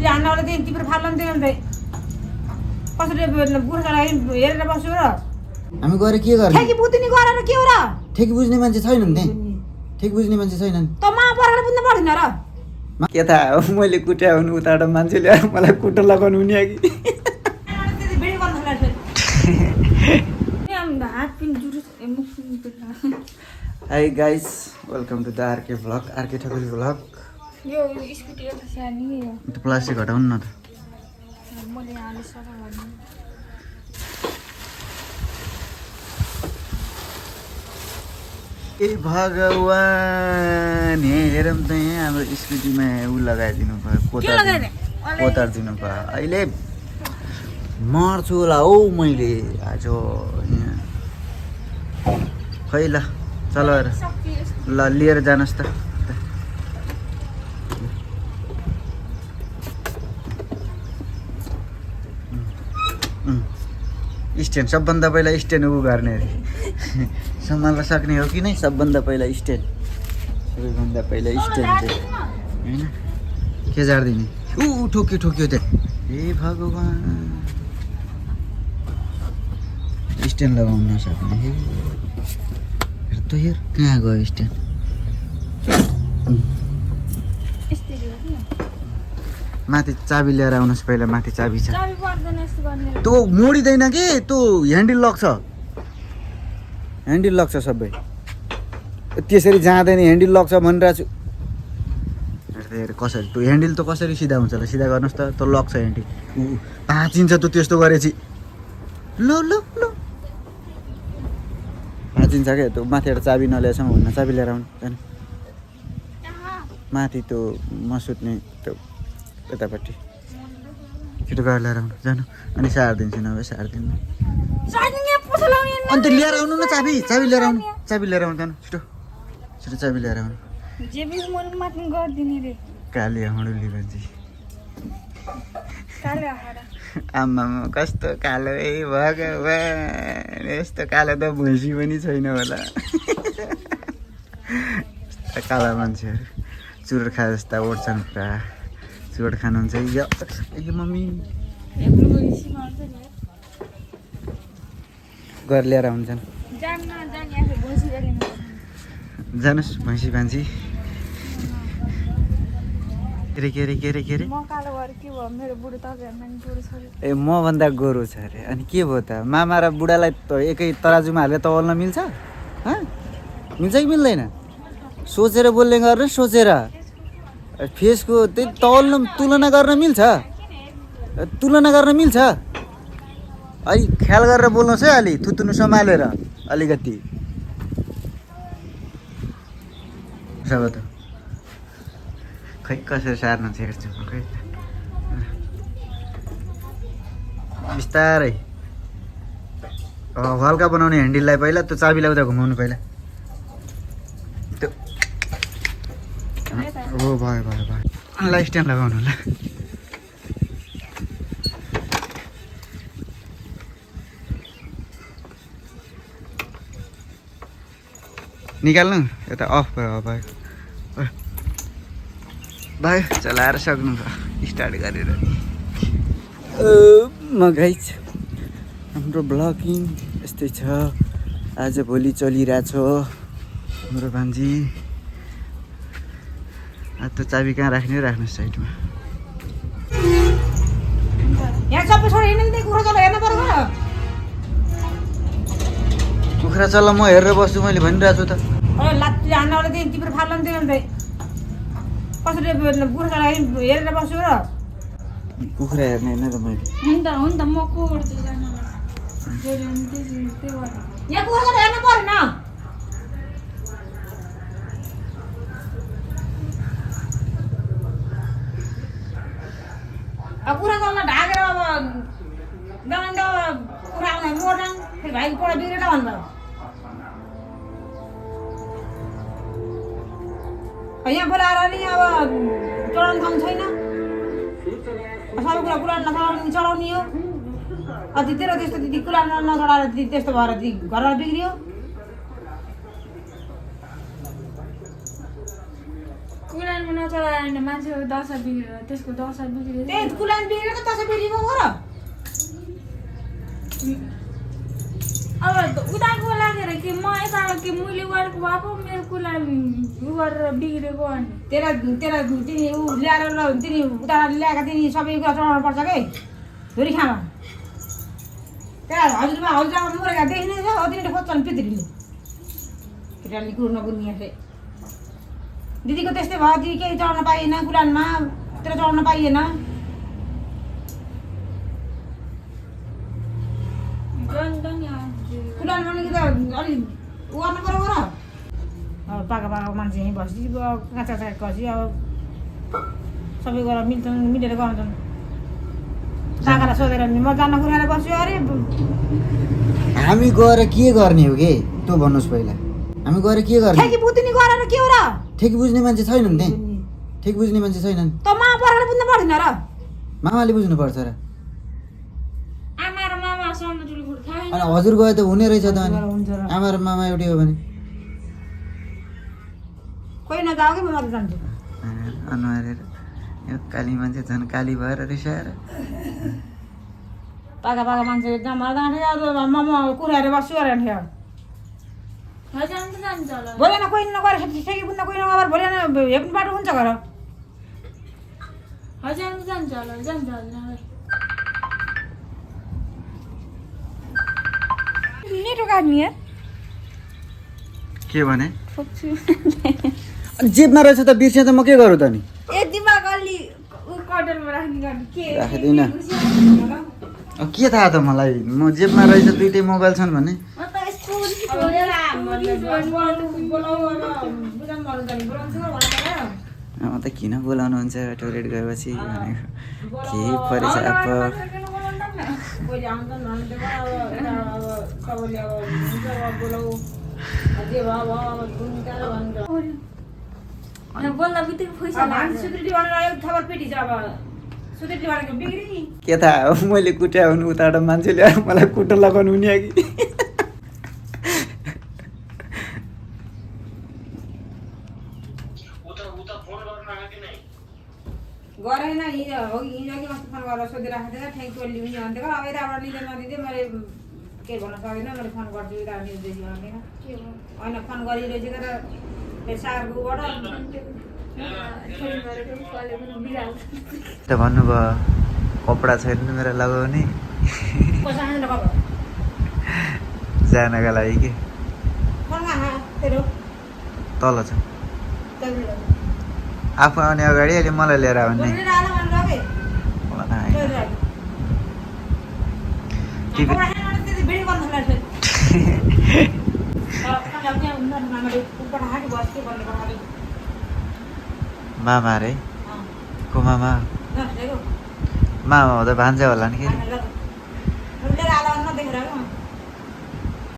लात्तीले हान्नवाला चाहिँ तिम्रो फाल्न नि अन्त कसरी बुढालाई हेरेर बस्यो र हामी गएर के गर्ने ठेकी बुझ्ने गरेर के हो र ठेकी बुझ्ने मान्छे छैनन् त्यहाँ ठेकी बुझ्ने मान्छे छैनन् त मा परेर बुझ्नु पर्दैन र के थाहा हो मैले कुट्या हुनु उताबाट मान्छे ल्याएर मलाई कुट्टा लगाउनु हुने कि hi guys welcome to the RK vlog RK Thakuri vlog यो स्कुटी एउटा सानी त्यो प्लास्टिक हटाउनु न त मैले हाले सफा गर्नु ए भगवान हेरौँ त यहाँ हाम्रो स्कुटीमा ऊ लगाइदिनु भयो कोतार दिनु भयो अहिले मर्छु होला हौ मैले आज यहाँ खै ल चल ल लिएर जानुहोस् त स्ट्यान्ड सबभन्दा पहिला स्ट्यान्ड उ गर्ने अरे सम्हाल्न सक्ने हो कि नै सबभन्दा पहिला स्ट्यान्ड सबैभन्दा पहिला स्ट्यान्ड चाहिँ होइन के झारिदिने ऊ ठोक्यो ठोक्यो त्यहाँ ए भगवान् स्ट्यान्ड लगाउन नसक्ने हे त हेर कहाँ गयो स्ट्यान्ड माथि चाबी लिएर आउनुहोस् पहिला माथि चाबी छ त्यो मोडिँदैन कि त्यो ह्यान्डल लक छ सबै त्यसरी जाँदैन ह्यान्डल लक छ भनिरहेको छु कसरी त्यो ह्यान्डल त कसरी सिधा हुन्छ ल सिधा गर्नुहोस् त त्यो लक छ ह्यान्डल भाँचिन्छ त त्यस्तो गरेपछि ल ल ल भाँचिन्छ क्या त्यो माथिबाट चाबी नल्याएसम्म हुन्न चाबी लिएर आउनु जानु माथि त्यो मसुत्ने त्यो यतापट्टि छिटो गरेर लिएर आउनु जानु अनि सारिदिन्छु नभए सारिदिनु अन्त लिएर आउनु न चाबी लिएर आउनु जानु छिटो छिटो चाबी लिएर आउनु काली हडुली भन्छ आमामा कस्तो कालो है भगवान् यस्तो कालो त भैँसी पनि छैन होला काला मान्छेहरू चुरोट खा जस्ता ओड्छन् पुरा चुरोट खानुहुन्छ यो मम्मी गरेर ल्याएर हुन्छन् जानुहोस् भैँसी भान्सी के अरे ए मभन्दा गोरु छ अरे अनि के भयो त मामा र बुढालाई त एकै तराजुमा हालेर तौल्न मिल्छ मिल्छ कि मिल्दैन सोचेर बोल्ने गर्न सोचेर फेसको त्यही तुलना गर्न मिल्छ अलि ख्याल गरेर बोल्नुहोस् है अलि थुत्नु सम्हालेर अलिकति सब त खै कसरी सार्नु चाहिँ हेर्छु खै बिस्तारै हल्का बनाउने ह्यान्डललाई पहिला त्यो चाबीलाई उता घुमाउनु पहिला त्यो हो भयो ल स्ट्यान्ड लगाउनु ल निकाल्नु यता अफ भयो भयो चलाएर सक्नु भयो स्टार्ट गरेर म गाइस हाम्रो ब्लगिङ यस्तै छ आज भोलि चलिरहेछ हाम्रो भान्जी त्यो चाबी कहाँ राख्ने राख्नु साइडमा कुखुरा चल्ला म हेरेर बस्छु मैले भनिरहेको छु त लात्तीले हान्नवाला चाहिँ तिम्रो फाल्न नि अन्त कसरी बुढालाई हेरेर बस्यो र कुखुरा हेर्ने होइन त मैले यहाँ कुखुरा हेर्नु परेन अब कुरा गर्न ढाकेर अब गाउँ कुरा आउँदा मोर्न फेरि भाइको पढा बिग्रेर भन्नुभयो यहाँ बोलाएर नि अब चढाउने ठाउँ छैन सबै कुरा चढाउने हो तेरो त्यस्तो दिदी कुरा नचढाएर त्यस्तो भएर घरमा बिग्रियो कुरानमा नचढाएर कुलाएन मान्छेको दशा बिग्रियो त्यसको दशा बिग्रियो त्यही कुलान बिग्रेको त तसै बिग्रेको हो र अब उताको लागेर के म यताबाट के मैले गरेको भए पो मेरो कुलान उ गरेर बिग्रेको अनि तेरा तेरा तिनी ऊ ल्याएर ल तिनी उता ल्याएका तिनी सबै कुरा चढाउनु पर्छ के धुरी खामा त्यहाँ हजुरआमा मरेका देखिने छ तिनीहरूले खोज्छन् पितृले केटाले कुरो नबुझ्ने यसले दिदीको त्यस्तै भयो दिदी केही चढाउन पाइएन कुलानमा तेरो चढाउन पाइएन कुलानमा नि त अलिक उ गर्नु पऱ्यो र अब पाका मान्छे यहीँ बसी काँचा कसी अब सबै गरेर मिलेर गराउँछन् काकालाई सोधेर नि म जान कुराएर बस्यो अरे हामी गएर के गर्ने हो के त्यो भन्नुहोस् पहिला हामी गएर के गर्ने ठेकी बुझ्ने गरेर के हो र ठिक बुझ्ने मान्छे छैनन् त्यहाँ ठिक बुझ्ने मान्छे छैनन् त मा परेर बुझ्नु पर्दैन र मामाले बुझ्नुपर्छ र आमा र मामा सन्दुले कुरो थाहा अनि हजुर गए त हुने रहेछ त अनि हुन्छ र आमा र मामा एउटै हो भने कोही नजाऊ कि म मात्र जान्छु अनुहारेर यो काली मान्छे झन् काली भएर रिसाएर पाका मान्छे जम्मा जान्थ्यो ममा कुराएर बस्छु अरे थियो हजुर त जान्छ होला भोलि न कोही नगरे ठेकी बुझ्न कोही नगरे भोलि न हेप्नु बाटो हुन्छ घर हजुर त जान्छ होला जान्छ होला नेटो काट्ने यार के भने ठोक्छु जेबमा रहेछ त बिर्सिया त म के गरौँ त नि ए दिमाग अलि कटरमा राख्ने गर्ने के राख्दिनँ अब के थाहा त मलाई म जेबमा रहेछ दुइटै मोबाइल छन् भने म त यस्तो म त किन बोलाउनुहुन्छ टोइलेट गएपछि भनेको के परेछ अब बोल्दा बित्तिकै पैसा लाग्छ के थाहा हो मैले कुट्या हुनु उताबाट मान्छेले आएर मलाई कुटो लगाउनु हुने कि गरेन हिजो हो हिजो कि अस्ति फोन गरेर सोधिराखेको थिएँ ठ्याङ्क लिउने भनेको अब यताबाट लिँदै नदिँदै मैले केही भन्न सकिनँ मैले फोन गर्छु यता न्युजदेखि भन्दैन होइन फोन गरिरहेछु तर सारकोबाट त भन्नुभयो कपडा छैन मेरो लगाउने पैसा खानु कब जानको लागि के फोन कहाँ तेरो तल छ आफू आउने अगाडि अहिले मलाई लिएर आउने मामा अरे को मामा मामा हो त भान्जा होला नि के